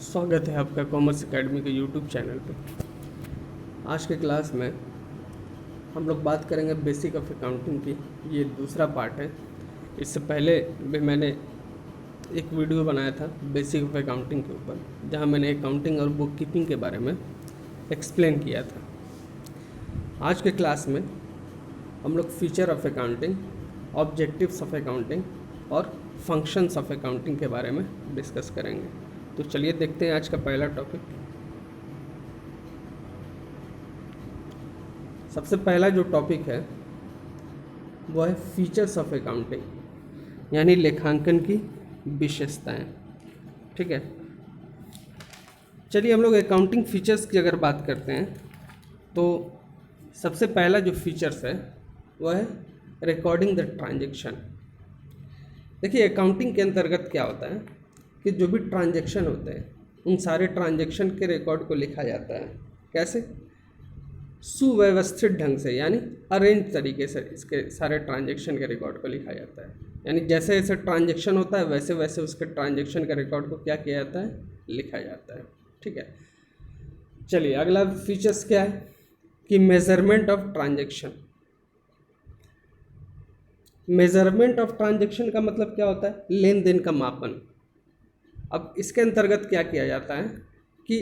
स्वागत है आपका कॉमर्स एकेडमी के यूट्यूब चैनल पे। आज के क्लास में हम लोग बात करेंगे बेसिक ऑफ अकाउंटिंग की। ये दूसरा पार्ट है। इससे पहले भी मैंने एक वीडियो बनाया था बेसिक ऑफ अकाउंटिंग के ऊपर, जहां मैंने अकाउंटिंग और बुक कीपिंग के बारे में एक्सप्लेन किया था। आज के क्लास में हम लोग feature of accounting, objectives of accounting और फंक्शंस ऑफ अकाउंटिंग के बारे में डिस्कस करेंगे। तो चलिए देखते हैं आज का पहला टॉपिक। सबसे पहला जो टॉपिक है वो है फीचर्स ऑफ अकाउंटिंग, यानी लेखांकन की विशेषताएं। ठीक है, चलिए हम लोग अकाउंटिंग फीचर्स की अगर बात करते हैं तो सबसे पहला जो फीचर्स है वो है रिकॉर्डिंग द ट्रांजैक्शन। देखिए अकाउंटिंग के अंतर्गत क्या होता है कि जो भी ट्रांजैक्शन होते हैं उन सारे ट्रांजैक्शन के रिकॉर्ड को लिखा जाता है। कैसे? सुव्यवस्थित ढंग से, यानी अरेंज तरीके से इसके सारे ट्रांजैक्शन के रिकॉर्ड को लिखा जाता है। यानी जैसे जैसे ट्रांजैक्शन होता है वैसे वैसे उसके ट्रांजैक्शन के रिकॉर्ड को क्या किया जाता है, लिखा जाता है। ठीक है, चलिए अगला फीचर्स क्या है कि measurement of transaction. Measurement of transaction का मतलब क्या होता है? लेन देन का मापन। अब इसके अंतर्गत क्या किया जाता है कि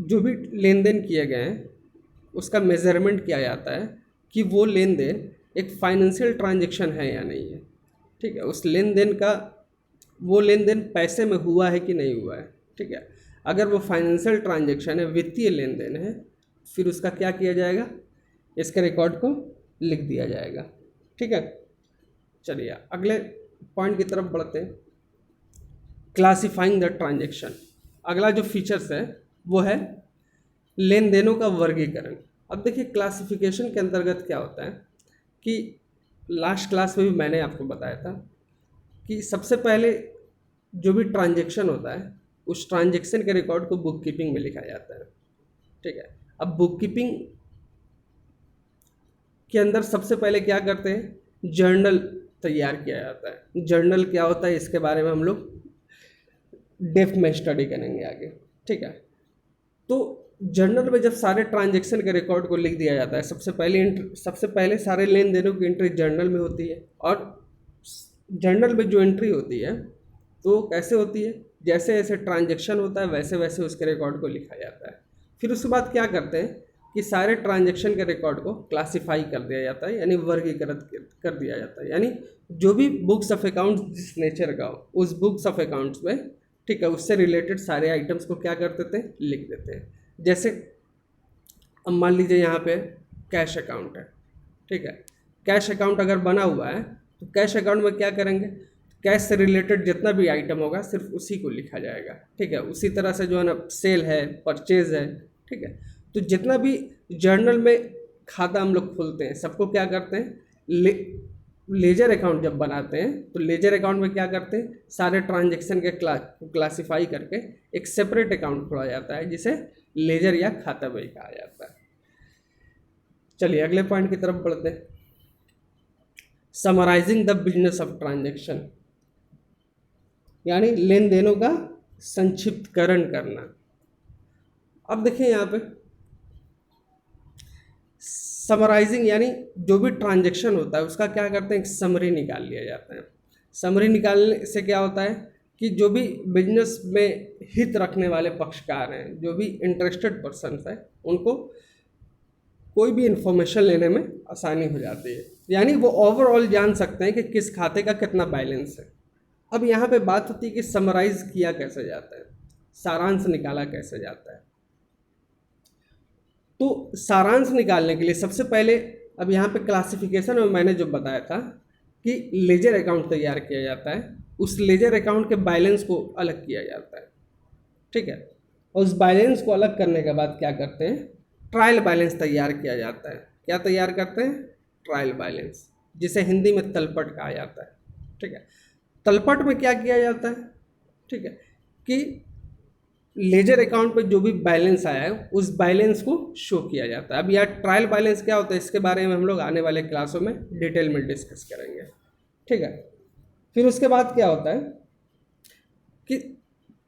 जो भी लेन देन किए गए हैं उसका मेजरमेंट किया जाता है कि वो लेन देन एक फाइनेंशियल ट्रांजैक्शन है या नहीं है। ठीक है, उस लेन देन का वो लेन देन पैसे में हुआ है कि नहीं हुआ है। ठीक है, अगर वो फाइनेंशियल ट्रांजैक्शन है, वित्तीय लेन देन है, फिर उसका क्या किया जाएगा, इसके रिकॉर्ड को लिख दिया जाएगा। ठीक है, चलिए अगले पॉइंट की तरफ बढ़ते हैं, क्लासिफाइंग द ट्रांजैक्शन। अगला जो फीचर्स है वो है लेन देनों का वर्गीकरण। अब देखिए क्लासिफिकेशन के अंतर्गत क्या होता है कि लास्ट क्लास में भी मैंने आपको बताया था कि सबसे पहले जो भी ट्रांजैक्शन होता है उस ट्रांजैक्शन के रिकॉर्ड को बुक कीपिंग में लिखा जाता है। ठीक है, अब बुक कीपिंग के अंदर सबसे पहले क्या करते हैं, जर्नल तैयार किया जाता है। जर्नल क्या होता है इसके बारे में हम लोग डेप्थ में स्टडी करेंगे आगे। ठीक है, तो जर्नल में जब सारे ट्रांजैक्शन के रिकॉर्ड को लिख दिया जाता है, सबसे पहले सारे लेन देनों की एंट्री जर्नल में होती है। और जर्नल में जो एंट्री होती है तो कैसे होती है, जैसे जैसे ट्रांजैक्शन होता है वैसे वैसे उसके रिकॉर्ड को लिखा जाता है। फिर उसके बाद क्या करते हैं कि सारे ट्रांजैक्शन के रिकॉर्ड को क्लासीफाई कर दिया जाता है, यानी वर्गीकृत कर दिया जाता है। यानी जो भी बुक्स ऑफ अकाउंट्स जिस नेचर का हो उस बुक्स ऑफ अकाउंट्स में, ठीक है, उससे रिलेटेड सारे आइटम्स को क्या कर देते हैं, लिख देते हैं। जैसे अब मान लीजिए यहाँ पे कैश अकाउंट है। ठीक है, कैश अकाउंट अगर बना हुआ है तो कैश अकाउंट में क्या करेंगे, कैश से रिलेटेड जितना भी आइटम होगा सिर्फ उसी को लिखा जाएगा। ठीक है, उसी तरह से जो है ना सेल है, परचेज है। ठीक है, तो जितना भी जर्नल में खाता हम लोग खोलते हैं सबको क्या करते हैं, लेजर अकाउंट जब बनाते हैं तो लेजर अकाउंट में क्या करते हैं, सारे ट्रांजैक्शन के क्लासीफाई करके एक सेपरेट अकाउंट खोला जाता है जिसे लेजर या खाता बही कहा जाता है। चलिए अगले पॉइंट की तरफ बढ़ते हैं, summarising the business of transaction, यानी लेन देनों का संक्षिप्तकरण करना। अब देखिए यहाँ पे समराइजिंग यानी जो भी ट्रांजैक्शन होता है उसका क्या करते हैं, एक समरी निकाल लिया जाता है। समरी निकालने से क्या होता है कि जो भी बिजनेस में हित रखने वाले पक्षकार हैं, जो भी इंटरेस्टेड पर्सन्स हैं, उनको कोई भी इंफॉर्मेशन लेने में आसानी हो जाती है। यानी वो ओवरऑल जान सकते हैं कि किस खाते का कितना बैलेंस है। अब यहाँ पे बात होती है कि समराइज किया कैसे जाता है, सारांश निकाला कैसे जाता है। तो सारांश निकालने के लिए सबसे पहले अब यहाँ पे क्लासिफिकेशन में मैंने जो बताया था कि लेजर अकाउंट तैयार किया जाता है, उस लेजर अकाउंट के बैलेंस को अलग किया जाता है। ठीक है, और उस बैलेंस को अलग करने के बाद क्या करते हैं, ट्रायल बैलेंस तैयार किया जाता है। क्या तैयार करते हैं, ट्रायल बैलेंस, जिसे हिंदी में तलपट कहा जाता है। ठीक है, तलपट में क्या किया जाता है, ठीक है, कि लेजर अकाउंट पे जो भी बैलेंस आया है उस बैलेंस को शो किया जाता है। अब यार ट्रायल बैलेंस क्या होता है इसके बारे में हम लोग आने वाले क्लासों में डिटेल में डिस्कस करेंगे। ठीक है, फिर उसके बाद क्या होता है कि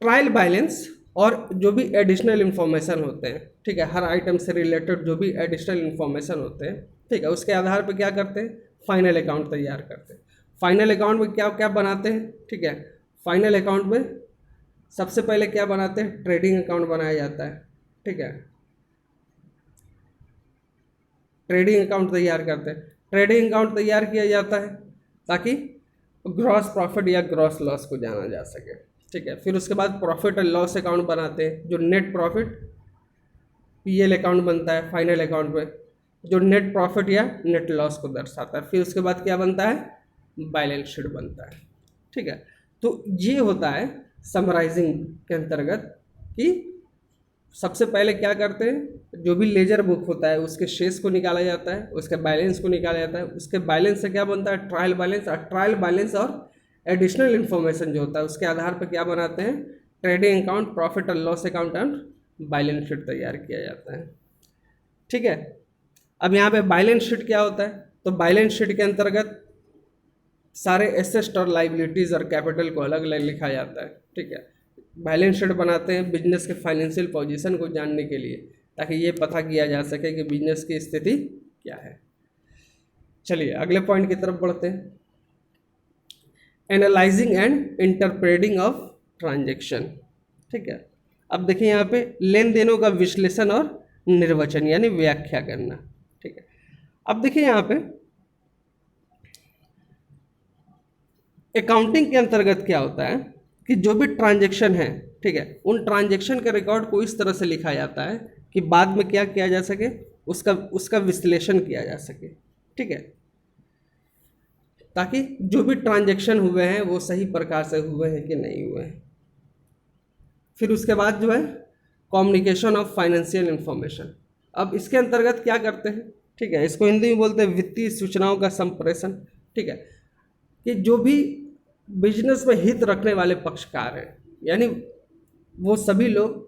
ट्रायल बैलेंस और जो भी एडिशनल इन्फॉर्मेशन होते हैं, ठीक है, हर आइटम से रिलेटेड जो भी एडिशनल इन्फॉर्मेशन होते हैं, ठीक है, उसके आधार पर क्या करते हैं, फाइनल अकाउंट तैयार करते हैं। फाइनल अकाउंट में क्या क्या बनाते हैं, ठीक है, फाइनल अकाउंट में सबसे पहले क्या बनाते हैं, ट्रेडिंग अकाउंट बनाया जाता है, ठीक है, ट्रेडिंग अकाउंट तैयार करते हैं। ट्रेडिंग अकाउंट तैयार किया जाता है ताकि ग्रॉस प्रॉफिट या ग्रॉस लॉस को जाना जा सके, ठीक है। फिर उसके बाद प्रॉफिट और लॉस अकाउंट बनाते हैं, जो नेट प्रॉफिट पीएल अकाउंट बनता है फाइनल अकाउंट में, जो नेट प्रॉफिट या नेट लॉस को दर्शाता है। फिर उसके बाद क्या बनता है, बैलेंस शीट बनता है, ठीक है। तो ये होता है समराइजिंग के अंतर्गत कि सबसे पहले क्या करते हैं, जो भी लेजर बुक होता है उसके शेष को निकाला जाता है, उसके बैलेंस को निकाला जाता है, उसके बैलेंस से क्या बनता है, ट्रायल बैलेंस, और ट्रायल बैलेंस और एडिशनल इन्फॉर्मेशन जो होता है उसके आधार पर क्या बनाते हैं, ट्रेडिंग अकाउंट, प्रॉफिट और loss account and balance sheet तैयार किया जाता है, ठीक है। अब यहाँ पे बैलेंस शीट क्या होता है, तो बैलेंस शीट के अंतर्गत सारे एसेट्स और लाइबिलिटीज़ और कैपिटल को अलग अलग लिखा जाता है, ठीक है। बैलेंस शीट बनाते हैं बिजनेस के फाइनेंशियल पोजीशन को जानने के लिए, ताकि ये पता किया जा सके कि बिजनेस की स्थिति क्या है। चलिए अगले पॉइंट की तरफ बढ़ते हैं, analysing and interpreting of transaction, ठीक है। अब देखिए यहाँ पे लेन देनों का विश्लेषण और निर्वचन यानी व्याख्या करना, ठीक है। अब देखिए यहाँ पे अकाउंटिंग के अंतर्गत क्या होता है कि जो भी ट्रांजैक्शन है, ठीक है, उन ट्रांजैक्शन के रिकॉर्ड को इस तरह से लिखा जाता है कि बाद में क्या किया जा सके, उसका विश्लेषण किया जा सके, ठीक है, ताकि जो भी ट्रांजैक्शन हुए हैं वो सही प्रकार से हुए हैं कि नहीं हुए हैं। फिर उसके बाद जो है कम्युनिकेशन ऑफ फाइनेंशियल इंफॉर्मेशन। अब इसके अंतर्गत क्या करते हैं, ठीक है, इसको हिंदी में बोलते हैं वित्तीय सूचनाओं का संप्रेषण, ठीक है, कि जो भी बिजनेस में हित रखने वाले पक्षकार हैं, यानी वो सभी लोग,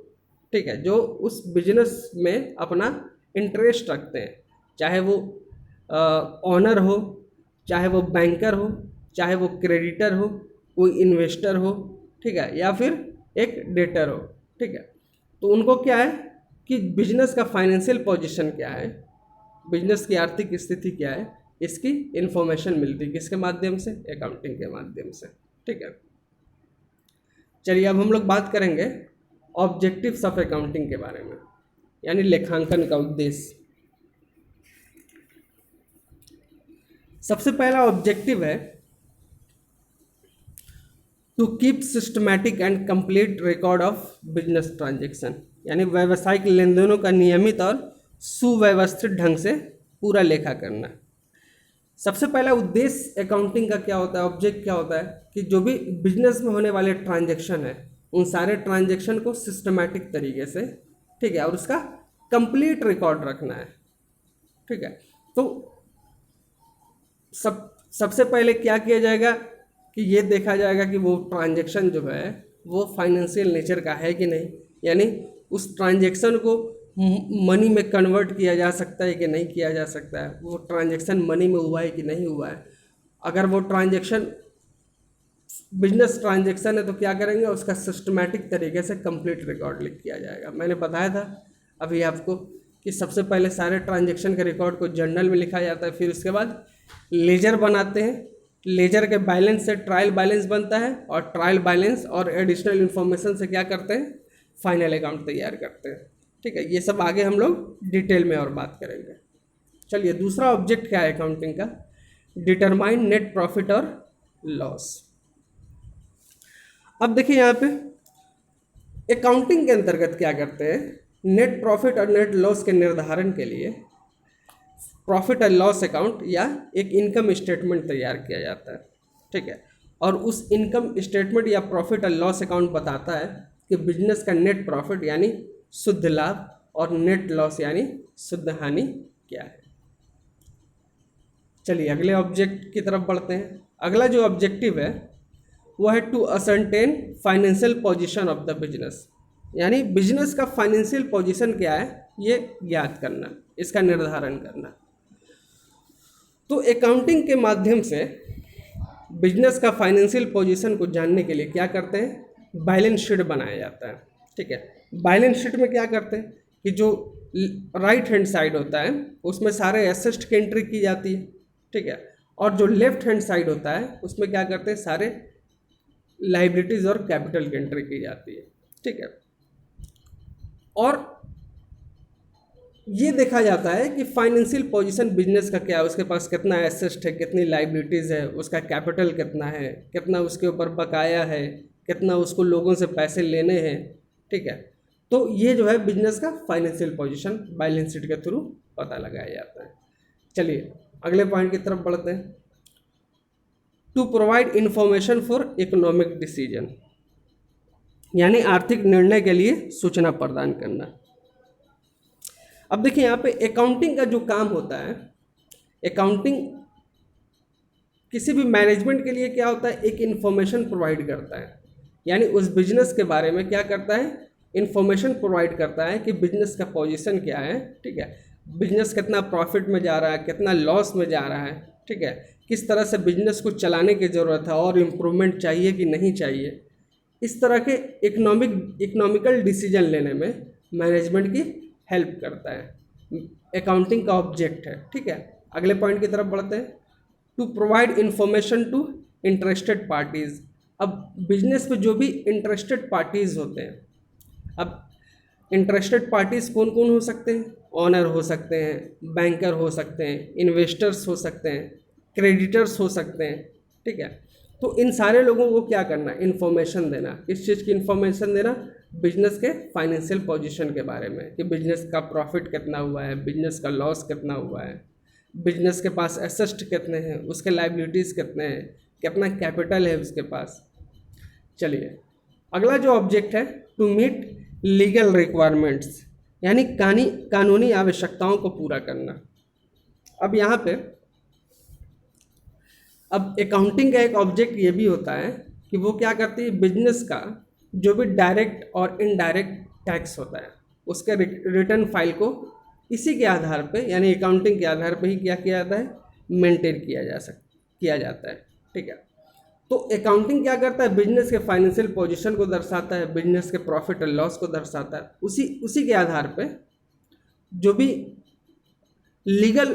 ठीक है, जो उस बिजनेस में अपना इंटरेस्ट रखते हैं, चाहे वो ऑनर हो, चाहे वो बैंकर हो, चाहे वो क्रेडिटर हो, कोई इन्वेस्टर हो, ठीक है, या फिर एक डेटर हो, ठीक है। तो उनको क्या है कि बिजनेस का फाइनेंशियल पोजीशन क्या है, बिजनेस की आर्थिक स्थिति क्या है, इसकी इंफॉर्मेशन मिलती है किसके माध्यम से, अकाउंटिंग के माध्यम से, ठीक है। चलिए अब हम लोग बात करेंगे ऑब्जेक्टिव्स ऑफ अकाउंटिंग के बारे में, यानी लेखांकन का उद्देश्य। सबसे पहला ऑब्जेक्टिव है to keep systematic and complete record of business transaction, यानी व्यावसायिक लेन देनों का नियमित और सुव्यवस्थित ढंग से पूरा लेखा करना। सबसे पहला उद्देश्य अकाउंटिंग का क्या होता है, ऑब्जेक्ट क्या होता है कि जो भी बिजनेस में होने वाले ट्रांजैक्शन है उन सारे ट्रांजैक्शन को सिस्टमैटिक तरीके से, ठीक है, और उसका कंप्लीट रिकॉर्ड रखना है, ठीक है। तो सबसे पहले क्या किया जाएगा कि ये देखा जाएगा कि वो ट्रांजैक्शन जो है वो फाइनेंशियल नेचर का है कि नहीं, यानी उस ट्रांजैक्शन को मनी में कन्वर्ट किया जा सकता है कि नहीं किया जा सकता है, वो ट्रांजैक्शन मनी में हुआ है कि नहीं हुआ है। अगर वो ट्रांजैक्शन बिजनेस ट्रांजैक्शन है तो क्या करेंगे, उसका सिस्टमैटिक तरीके से कंप्लीट रिकॉर्ड लिख किया जाएगा। मैंने बताया था अभी आपको कि सबसे पहले सारे ट्रांजैक्शन के रिकॉर्ड को जर्नल में लिखा जाता है, फिर उसके बाद लेजर बनाते हैं, लेजर के बैलेंस से ट्रायल बैलेंस बनता है, और ट्रायल बैलेंस और एडिशनल इन्फॉर्मेशन से क्या करते हैं, फाइनल अकाउंट तैयार करते हैं, ठीक है। ये सब आगे हम लोग डिटेल में और बात करेंगे। चलिए दूसरा ऑब्जेक्ट क्या है अकाउंटिंग का, डिटरमाइन नेट प्रॉफिट और लॉस। अब देखिए यहाँ पे अकाउंटिंग के अंतर्गत क्या करते हैं, नेट प्रॉफिट और नेट लॉस के निर्धारण के लिए प्रॉफिट एंड लॉस अकाउंट या एक इनकम स्टेटमेंट तैयार किया जाता है, ठीक है। और उस इनकम स्टेटमेंट या प्रॉफिट एंड लॉस अकाउंट बताता है कि बिजनेस का नेट प्रॉफिट यानी शुद्ध लाभ और नेट लॉस यानी शुद्ध हानि क्या है। चलिए अगले ऑब्जेक्ट की तरफ बढ़ते हैं। अगला जो ऑब्जेक्टिव है वो है to ascertain financial position of the business, यानी बिजनेस का फाइनेंशियल पोजीशन क्या है ये ज्ञात करना, इसका निर्धारण करना। तो अकाउंटिंग के माध्यम से बिजनेस का फाइनेंशियल पोजीशन को जानने के लिए क्या करते हैं, बैलेंस शीट बनाया जाता है। ठीक है। बैलेंस शीट में क्या करते हैं कि जो राइट हैंड साइड होता है उसमें सारे एसेट्स की एंट्री की जाती है, ठीक है, और जो लेफ्ट हैंड साइड होता है उसमें क्या करते हैं, सारे लाइबिलिटीज और कैपिटल की एंट्री की जाती है, ठीक है। और ये देखा जाता है कि फाइनेंशियल पोजीशन बिजनेस का क्या है, उसके पास कितना एसेट है, कितनी लाइबिलिटीज़ है, उसका कैपिटल कितना है, कितना उसके ऊपर बकाया है, कितना उसको लोगों से पैसे लेने हैं, ठीक है। तो ये जो है बिजनेस का फाइनेंशियल पोजीशन बैलेंस शीट के थ्रू पता लगाया जाता है। चलिए अगले पॉइंट की तरफ बढ़ते हैं। To provide information for economic decision, यानी आर्थिक निर्णय के लिए सूचना प्रदान करना। अब देखिए यहाँ पे अकाउंटिंग का जो काम होता है, अकाउंटिंग किसी भी मैनेजमेंट के लिए क्या होता है, एक इन्फॉर्मेशन प्रोवाइड करता है, यानी उस बिजनेस के बारे में क्या करता है, इन्फॉर्मेशन प्रोवाइड करता है कि बिजनेस का पोजीशन क्या है, ठीक है, बिजनेस कितना प्रॉफिट में जा रहा है, कितना लॉस में जा रहा है, ठीक है, किस तरह से बिजनेस को चलाने की ज़रूरत है और इम्प्रूवमेंट चाहिए कि नहीं चाहिए। इस तरह के इकोनॉमिकल डिसीजन लेने में मैनेजमेंट की हेल्प करता है, अकाउंटिंग का ऑब्जेक्ट है, ठीक है। अगले पॉइंट की तरफ बढ़ते हैं। To provide information to interested parties. अब बिजनेस में जो भी इंटरेस्टेड पार्टीज़ होते हैं, अब इंटरेस्टेड पार्टीज़ कौन कौन हो सकते हैं, ऑनर हो सकते हैं, बैंकर हो सकते हैं, इन्वेस्टर्स हो सकते हैं, क्रेडिटर्स हो सकते हैं, ठीक है। तो इन सारे लोगों को क्या करना, इन्फॉर्मेशन देना। किस चीज़ की इन्फॉर्मेशन देना, बिजनेस के फाइनेंशियल पोजीशन के बारे में, कि बिजनेस का प्रॉफिट कितना हुआ है, बिजनेस का लॉस कितना हुआ है, बिजनेस के पास एसेट्स कितने हैं, उसके लाइबिलिटीज़ कितने हैं, कितना कैपिटल है उसके पास। चलिए अगला जो ऑब्जेक्ट है, टू मीट लीगल रिक्वायरमेंट्स, यानी कानूनी आवश्यकताओं को पूरा करना। अब यहाँ पे अब अकाउंटिंग का एक ऑब्जेक्ट ये भी होता है कि वो क्या करती है, बिजनेस का जो भी डायरेक्ट और इनडायरेक्ट टैक्स होता है उसके रिटर्न फाइल को इसी के आधार पे, यानी अकाउंटिंग के आधार पे ही क्या किया जाता है, मेंटेन किया जाता है, ठीक है। तो अकाउंटिंग क्या करता है, बिजनेस के फाइनेंशियल पोजीशन को दर्शाता है, बिजनेस के प्रॉफिट और लॉस को दर्शाता है, उसी के आधार पे जो भी लीगल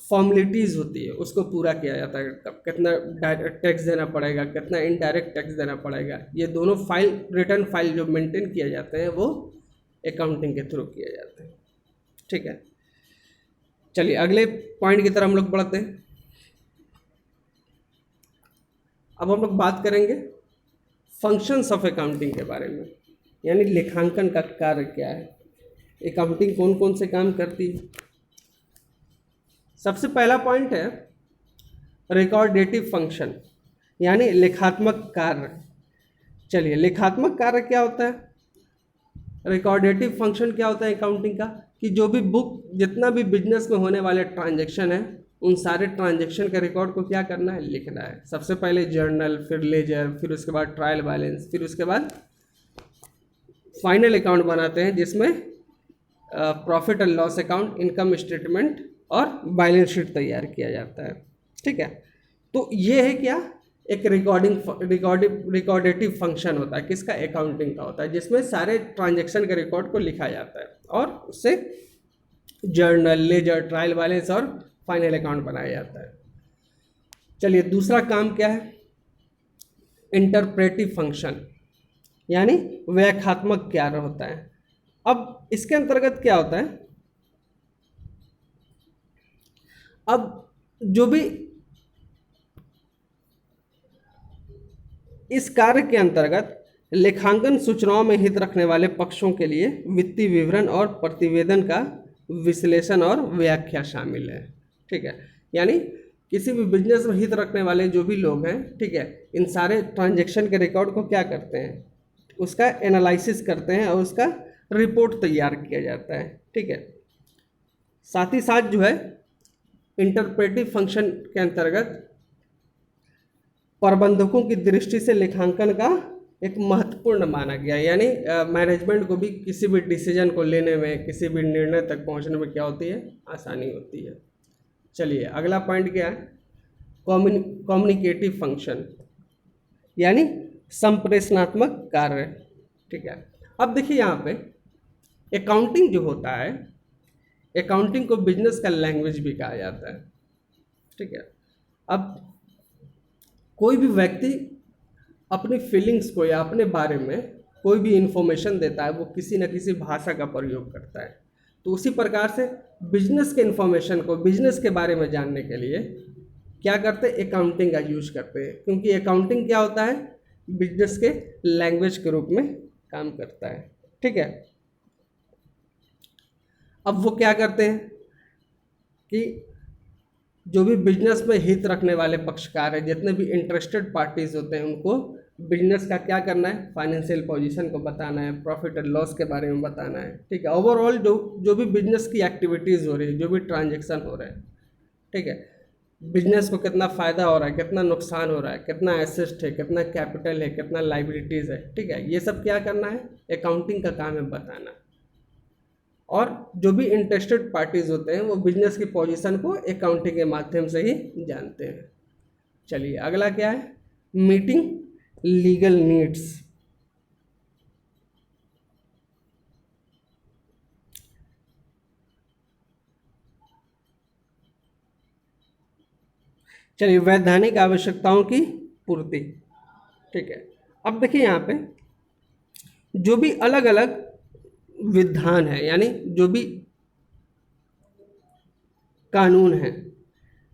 फॉर्मेलिटीज़ होती है उसको पूरा किया जाता है। कितना डायरेक्ट टैक्स देना पड़ेगा, कितना इनडायरेक्ट टैक्स देना पड़ेगा, ये दोनों रिटर्न फाइल जो मेंटेन किए जाते हैं वो अकाउंटिंग के थ्रू किए जाते हैं, ठीक है। चलिए अगले पॉइंट की तरफ हम लोग बढ़ते हैं। अब हम लोग बात करेंगे फंक्शंस ऑफ अकाउंटिंग के बारे में, यानी लेखांकन का कार्य क्या है, अकाउंटिंग कौन कौन से काम करती है। सबसे पहला पॉइंट है रिकॉर्डेटिव फंक्शन, यानी लेखात्मक कार्य। चलिए लेखात्मक कार्य क्या होता है, रिकॉर्डेटिव फंक्शन क्या होता है अकाउंटिंग का, कि जो भी बुक, जितना भी बिजनेस में होने वाले ट्रांजैक्शन है उन सारे ट्रांजैक्शन के रिकॉर्ड को क्या करना है, लिखना है। सबसे पहले जर्नल, फिर लेजर, फिर उसके बाद ट्रायल बैलेंस, फिर उसके बाद फाइनल अकाउंट बनाते हैं जिसमें profit and loss account, income statement और बैलेंस शीट तैयार किया जाता है, ठीक है। तो ये है क्या, एक रिकॉर्डेटिव फंक्शन होता है, किसका, अकाउंटिंग का होता है, जिसमें सारे ट्रांजैक्शन के रिकॉर्ड को लिखा जाता है और उससे जर्नल, लेजर, ट्रायल बैलेंस और फाइनल अकाउंट बनाया जाता है। चलिए दूसरा काम क्या है, इंटरप्रेटिव फंक्शन, यानी व्याख्यात्मक कार्य होता है। अब इसके अंतर्गत क्या होता है, अब जो भी इस कार्य के अंतर्गत लेखांकन सूचनाओं में हित रखने वाले पक्षों के लिए वित्तीय विवरण और प्रतिवेदन का विश्लेषण और व्याख्या शामिल है, ठीक है। यानी किसी भी बिजनेस में हित रखने वाले जो भी लोग हैं, ठीक है, इन सारे ट्रांजैक्शन के रिकॉर्ड को क्या करते हैं, उसका एनालिसिस करते हैं और उसका रिपोर्ट तैयार किया जाता है, ठीक है। साथ ही साथ जो है इंटरप्रेटिव फंक्शन के अंतर्गत प्रबंधकों की दृष्टि से लेखांकन का एक महत्वपूर्ण माना गया, यानी मैनेजमेंट को भी किसी भी डिसीजन को लेने में, किसी भी निर्णय तक पहुंचने में क्या होती है, आसानी होती है। चलिए अगला पॉइंट क्या है, कम्युनिकेटिव फंक्शन, यानी संप्रेषणात्मक कार्य, ठीक है। अब देखिए यहाँ पे अकाउंटिंग जो होता है, अकाउंटिंग को बिजनेस का लैंग्वेज भी कहा जाता है, ठीक है। अब कोई भी व्यक्ति अपनी फीलिंग्स को या अपने बारे में कोई भी इंफॉर्मेशन देता है, वो किसी न किसी भाषा का प्रयोग करता है। तो उसी प्रकार से बिजनेस के इंफॉर्मेशन को, बिजनेस के बारे में जानने के लिए क्या करते हैं, अकाउंटिंग का यूज करते हैं, क्योंकि अकाउंटिंग क्या होता है, बिजनेस के लैंग्वेज के रूप में काम करता है, ठीक है। अब वो क्या करते हैं कि जो भी बिजनेस में हित रखने वाले पक्षकार हैं, जितने भी इंटरेस्टेड पार्टीज होते हैं, उनको बिजनेस का क्या करना है, फाइनेंशियल पोजीशन को बताना है, प्रॉफिट एंड लॉस के बारे में बताना है, ठीक है। ओवरऑल जो भी बिजनेस की एक्टिविटीज़ हो रही है, जो भी ट्रांजेक्शन हो रहे हैं, ठीक है, बिजनेस को कितना फ़ायदा हो रहा है, कितना नुकसान हो रहा है, कितना एसेट है, कितना कैपिटल है, कितना लाइबिलिटीज़ है, ठीक है, ये सब क्या करना है, अकाउंटिंग का काम है बताना। और जो भी इंटरेस्टेड पार्टीज होते हैं वो बिजनेस की पोजीशन को अकाउंटिंग के माध्यम से ही जानते हैं। चलिए अगला क्या है, मीटिंग लीगल नीड्स। चलिए वैधानिक आवश्यकताओं की पूर्ति, ठीक है। अब देखिए यहाँ पे जो भी अलग अलग विधान है, यानी जो भी कानून है,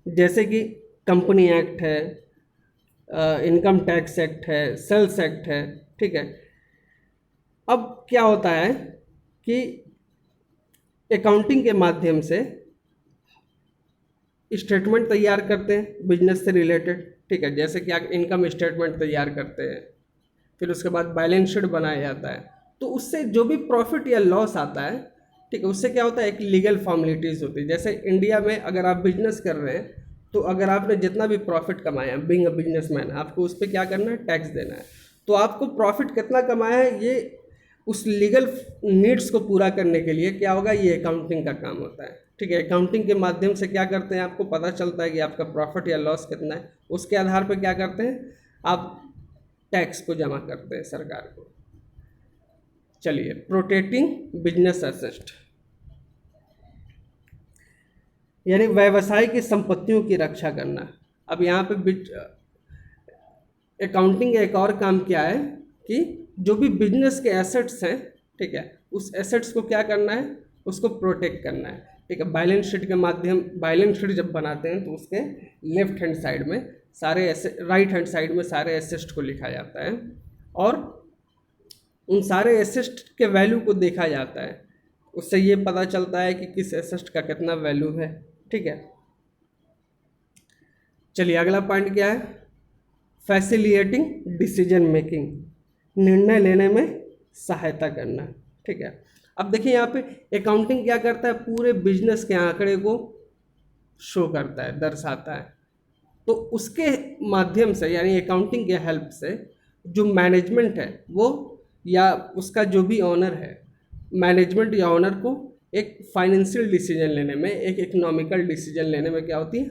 जैसे कि कंपनी एक्ट है, इनकम टैक्स एक्ट है, सेल्स एक्ट है, ठीक है। अब क्या होता है कि अकाउंटिंग के माध्यम से स्टेटमेंट तैयार करते हैं बिजनेस से रिलेटेड, ठीक है, जैसे कि आप इनकम स्टेटमेंट तैयार करते हैं, फिर उसके बाद बैलेंस शीट बनाया जाता है। तो उससे जो भी प्रॉफिट या लॉस आता है, ठीक है, उससे क्या होता है, एक लीगल फॉर्मेलिटीज़ होती है। जैसे इंडिया में अगर आप बिजनेस कर रहे हैं, तो अगर आपने जितना भी प्रॉफिट कमाया, बीइंग अ बिजनेसमैन, आपको उस पर क्या करना है, टैक्स देना है। तो आपको प्रॉफिट कितना कमाया है, ये उस लीगल नीड्स को पूरा करने के लिए क्या होगा, ये अकाउंटिंग का काम होता है, ठीक है। अकाउंटिंग के माध्यम से क्या करते हैं, आपको पता चलता है कि आपका प्रॉफिट या लॉस कितना है, उसके आधार पर क्या करते हैं, आप टैक्स को जमा करते हैं सरकार को। चलिए प्रोटेक्टिंग बिजनेस एसेट, यानी व्यवसाय की संपत्तियों की रक्षा करना। अब यहाँ पे अकाउंटिंग का एक और काम क्या है कि जो भी बिजनेस के एसेट्स हैं, ठीक है, उस एसेट्स को क्या करना है, उसको प्रोटेक्ट करना है, ठीक है। बैलेंस शीट के माध्यम, बैलेंस शीट जब बनाते हैं तो उसके लेफ्ट हैंड साइड में सारे राइट हैंड साइड में सारे एसेट्स को लिखा जाता है, और उन सारे एसेट के वैल्यू को देखा जाता है। उससे ये पता चलता है कि किस एसेट का कितना वैल्यू है, ठीक है। चलिए अगला पॉइंट क्या है, फैसिलिटेटिंग डिसीजन मेकिंग, निर्णय लेने में सहायता करना, ठीक है। अब देखिए यहाँ पे अकाउंटिंग क्या करता है, पूरे बिजनेस के आंकड़े को शो करता है, दर्शाता है। तो उसके माध्यम से, यानी अकाउंटिंग के हेल्प से, जो मैनेजमेंट है वो, या उसका जो भी ऑनर है, मैनेजमेंट या ऑनर को एक फाइनेंशियल डिसीजन लेने में, एक इकोनॉमिकल डिसीजन लेने में क्या होती है,